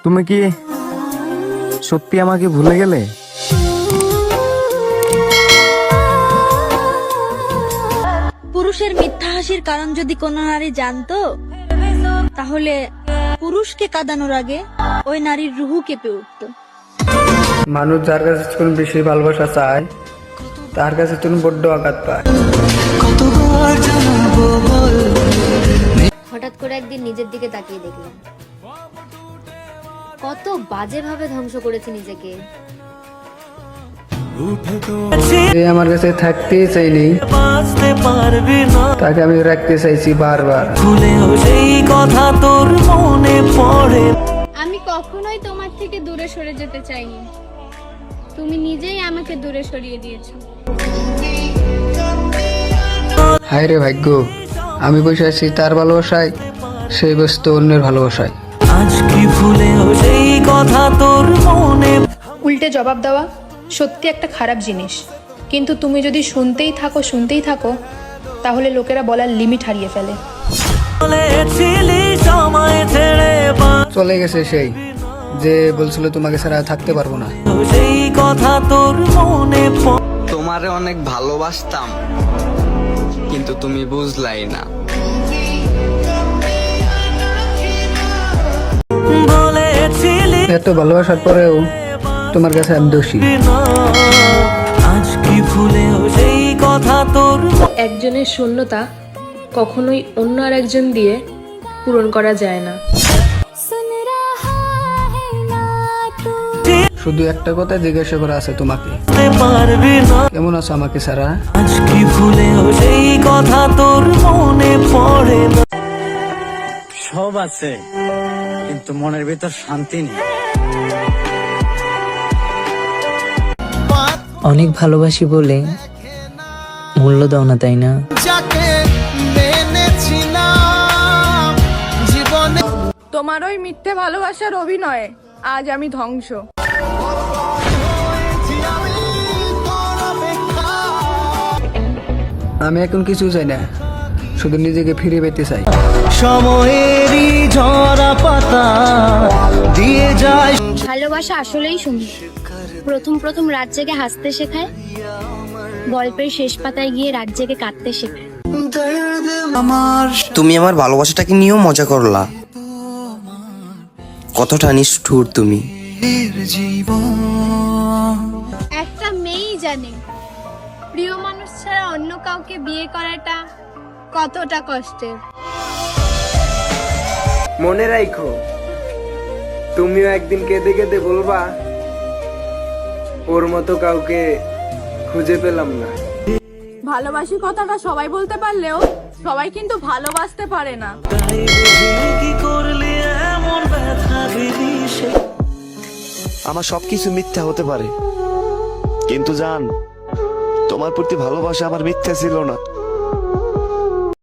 তুমি কি সত্যি আমাকে ভুলে গেলে? পুরুষের মিথ্যা হাসির কারণ যদি কোনো নারী জানতো, তাহলে পুরুষকে কাঁদানোর আগে ওই নারীর রুহু কেঁপে উঠতো। মানুষ যার কাছে তুমি বেশি ভালোবাসা চায়, তার কাছে তুমি বড্ড আঘাত পায়। হঠাৎ করে একদিন নিজের দিকে তাকিয়ে দেখলাম কত বাজে ভাবে ধ্বংস করেছি নিজেকে। যে আমার কাছে থাকতেই চাইনি, তাকে আমি রাখতে চাইছি বারবার। আমি কখনোই তোমার থেকে দূরে সরে যেতে চাইনি, তুমি নিজেই আমাকে দূরে সরিয়ে দিয়েছো। হায় রে ভাগ্য, আমি বসে আছি তার ভালোবাসায়, সেই বস্তু অন্যের ভালোবাসায়। উল্টে জবাব দেওয়া সত্যি একটা খারাপ জিনিস, কিন্তু তুমি যদি শুনতেই থাকো তাহলে লোকেরা বলার লিমিট হারিয়ে ফেলে। চলে গেছে সেই যে বলছিল তোমাকে ছাড়া থাকতে পারবো না। তোমারে অনেক ভালোবাসতাম, কিন্তু তুমি বুঝলাই না। এত ভালোবাসার পরেও তোমার কাছে আমি দোষী। একজনের শূন্যতা কখনোই অন্য আর একজন দিয়ে পূরণ করা যায় না। শুধু একটা কথা জিজ্ঞাসা করা আছে তোমাকে, কেমন আছো আমাকে ছাড়া? সব আছে, কিন্তু মনের ভিতর শান্তি নেই। অনেক ভালোবাসি বলে মূল্য দাও না, তাই না? তোমার ওই মিথ্যে ভালোবাসার অভিনয়ে আজ আমি ধ্বংস। আমি এখন কিছু চাই না, শুধু নিজেকে ফিরে পেতে চাই। সময়েরই ঝরা পাতা দিয়ে যায়। ভালোবাসা আসলেই সুন্দর। প্রথম রাত জেগে হাসতে শেখায়, গল্পের শেষ পাতায় গিয়ে রাত জেগে কাঁদতে শেখায়। তুমি আমার ভালোবাসাটাকে নিয়েও মজা করলা। কতটা নিষ্ঠুর তুমি। একটা মেয়েই জানে প্রিয় মানুষ ছাড়া অন্য কাউকে বিয়ে করাটা কতটা কষ্টের। মনে রাখো, তুমিও একদিন কেঁদে কেঁদে বলবা, ওর মতো কাউকে খুঁজে পেলাম না। ভালোবাসি কথাটা সবাই বলতে পারলেও সবাই কিন্তু ভালোবাসতে পারে না। আমার সবকিছু মিথ্যা হতে পারে, কিন্তু জান, তোমার প্রতি ভালোবাসা আমার মিথ্যা ছিল না।